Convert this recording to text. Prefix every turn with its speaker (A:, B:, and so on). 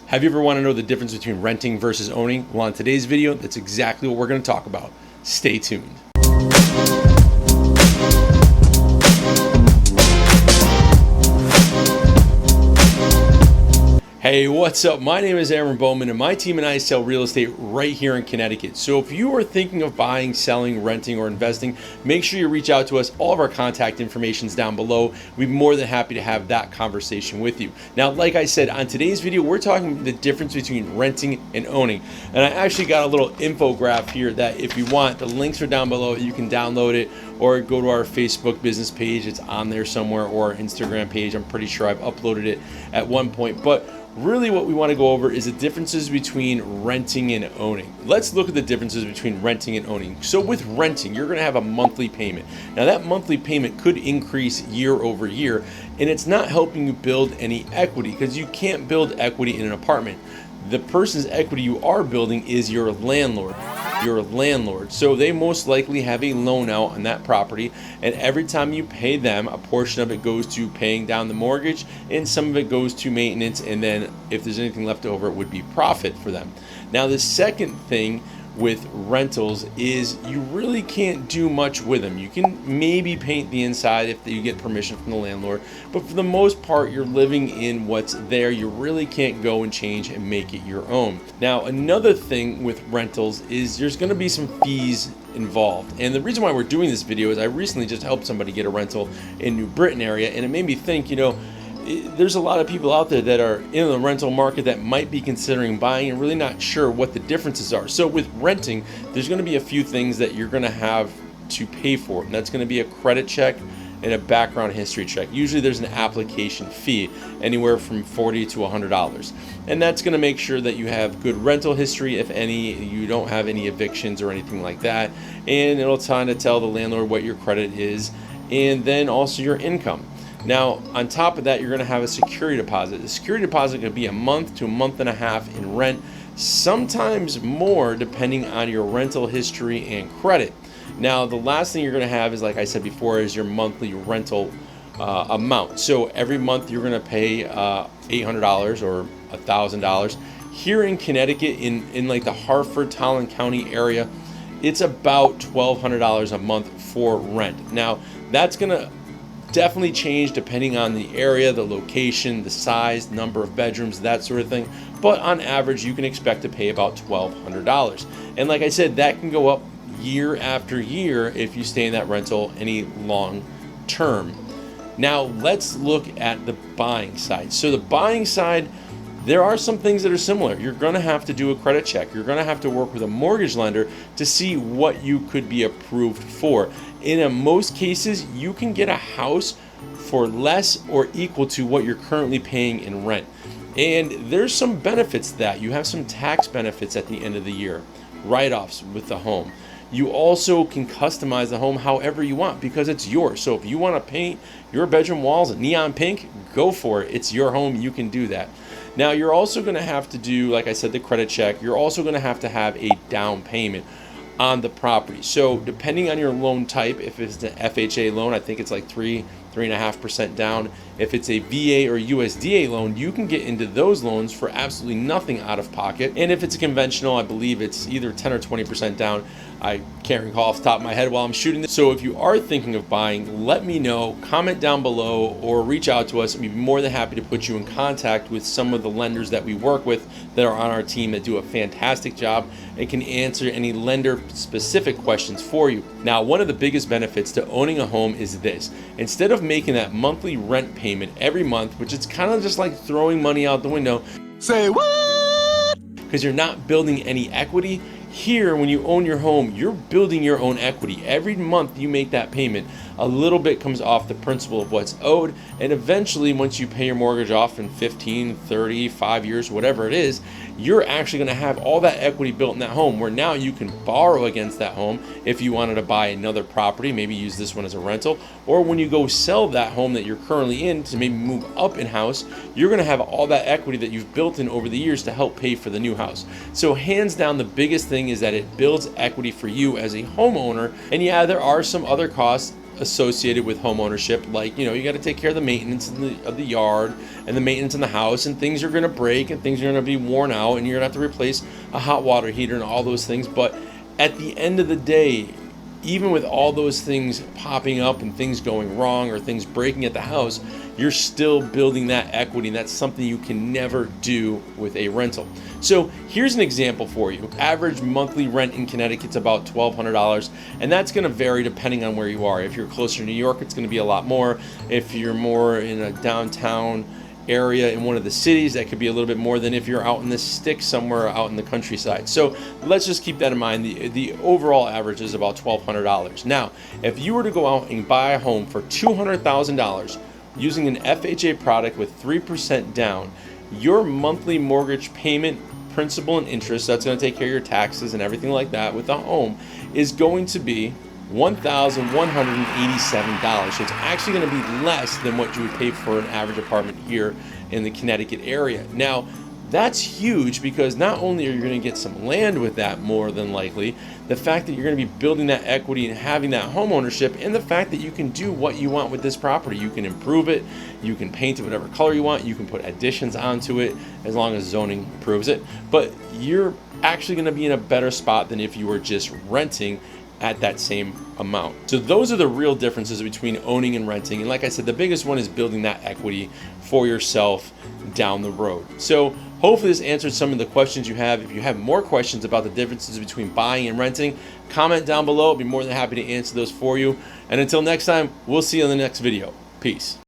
A: Have you ever want to know the difference between renting versus owning? Well, on today's video, that's exactly what we're going to talk about. Stay tuned. Hey, what's up? My name is Aaron Bowman, and my team and I sell real estate right here in Connecticut. So if you are thinking of buying, selling, renting, or investing, make sure you reach out to us. All of our contact information is down below. We'd be more than happy to have that conversation with you. Now, like I said, on today's video, we're talking the difference between renting and owning. And I actually got a little infograph here that if you want, the links are down below. You can download it or go to our Facebook business page. It's on there somewhere, or our Instagram page. I'm pretty sure I've uploaded it at one point. But really what we want to go over is the differences between renting and owning. Let's look at the differences between renting and owning. So with renting, you're going to have a monthly payment. Now that monthly payment could increase year over year, and it's not helping you build any equity because you can't build equity in an apartment. The person's equity you are building is your landlord. So they most likely have a loan out on that property, and every time you pay them, a portion of it goes to paying down the mortgage and some of it goes to maintenance, and then if there's anything left over, it would be profit for them. Now the second thing with rentals is you really can't do much with them. You can maybe paint the inside if you get permission from the landlord, but for the most part you're living in what's there. You really can't go and change and make it your own. Now another thing with rentals is there's going to be some fees involved, and the reason why we're doing this video is I recently just helped somebody get a rental in New Britain area, and it made me think, there's a lot of people out there that are in the rental market that might be considering buying and really not sure what the differences are. So with renting, there's going to be a few things that you're going to have to pay for, and that's going to be a credit check and a background history check. Usually there's an application fee anywhere from $40 to $100, and that's going to make sure that you have good rental history, if any, you don't have any evictions or anything like that, and it'll kind of tell the landlord what your credit is and then also your income. Now, on top of that, you're going to have a security deposit. The security deposit could be a month to a month and a half in rent, sometimes more depending on your rental history and credit. Now, the last thing you're going to have is, like I said before, is your monthly rental amount. So every month you're going to pay $800 or $1,000. Here in Connecticut, in like the Hartford, Talon County area, it's about $1,200 a month for rent. Now, that's going to definitely change depending on the area, the location, the size, number of bedrooms, that sort of thing. But on average, you can expect to pay about $1,200. And like I said, that can go up year after year if you stay in that rental any long term. Now let's look at the buying side. So the buying side, there are some things that are similar. You're going to have to do a credit check. You're going to have to work with a mortgage lender to see what you could be approved for. In most cases, you can get a house for less or equal to what you're currently paying in rent. And there's some benefits to that. You have some tax benefits at the end of the year, write-offs with the home. You also can customize the home however you want because it's yours. So if you want to paint your bedroom walls neon pink, go for it. It's your home. You can do that. Now, you're also going to have to do, like I said, the credit check. You're also going to have a down payment on the property. So depending on your loan type, if it's an FHA loan, I think it's like 3.5% down. If it's a VA or USDA loan, you can get into those loans for absolutely nothing out of pocket. And if it's a conventional, I believe it's either 10 or 20% down. I can't recall off the top of my head while I'm shooting this. So if you are thinking of buying, let me know, comment down below, or reach out to us. We'd be more than happy to put you in contact with some of the lenders that we work with that are on our team that do a fantastic job and can answer any lender specific questions for you. Now, one of the biggest benefits to owning a home is this. Instead of making that monthly rent payment every month, which it's kind of just like throwing money out the window.
B: Say what?
A: Because you're not building any equity. Here, when you own your home, you're building your own equity. Every month you make that payment, a little bit comes off the principal of what's owed, and eventually once you pay your mortgage off in 15, 30, 5 years, whatever it is, you're actually going to have all that equity built in that home, where now you can borrow against that home if you wanted to buy another property, maybe use this one as a rental, or when you go sell that home that you're currently in to maybe move up in house, you're going to have all that equity that you've built in over the years to help pay for the new house. So hands down, the biggest thing is that it builds equity for you as a homeowner. And yeah, there are some other costs associated with home ownership, like, you know, you got to take care of the maintenance of the yard and the maintenance in the house, and things are going to break and things are going to be worn out, and you're going to have to replace a hot water heater and all those things. But at the end of the day, even with all those things popping up and things going wrong or things breaking at the house, you're still building that equity, and that's something you can never do with a rental. So here's an example for you. Average monthly rent in Connecticut is about $1,200, and that's going to vary depending on where you are. If you're closer to New York, it's going to be a lot more. If you're more in a downtown area in one of the cities, that could be a little bit more than if you're out in the sticks somewhere out in the countryside. So let's just keep that in mind. The overall average is about $1,200. Now, if you were to go out and buy a home for $200,000 using an FHA product with 3% down, your monthly mortgage payment, principal and interest, that's going to take care of your taxes and everything like that with the home, is going to be $1,187. So it's actually going to be less than what you would pay for an average apartment here in the Connecticut area. Now, that's huge because not only are you going to get some land with that, more than likely, the fact that you're going to be building that equity and having that home ownership, and the fact that you can do what you want with this property. You can improve it, you can paint it whatever color you want, you can put additions onto it as long as zoning approves it, but you're actually going to be in a better spot than if you were just renting at that same amount. So those are the real differences between owning and renting. And like I said, the biggest one is building that equity for yourself down the road. So hopefully this answered some of the questions you have. If you have more questions about the differences between buying and renting, comment down below. I'll be more than happy to answer those for you. And until next time, we'll see you in the next video. Peace.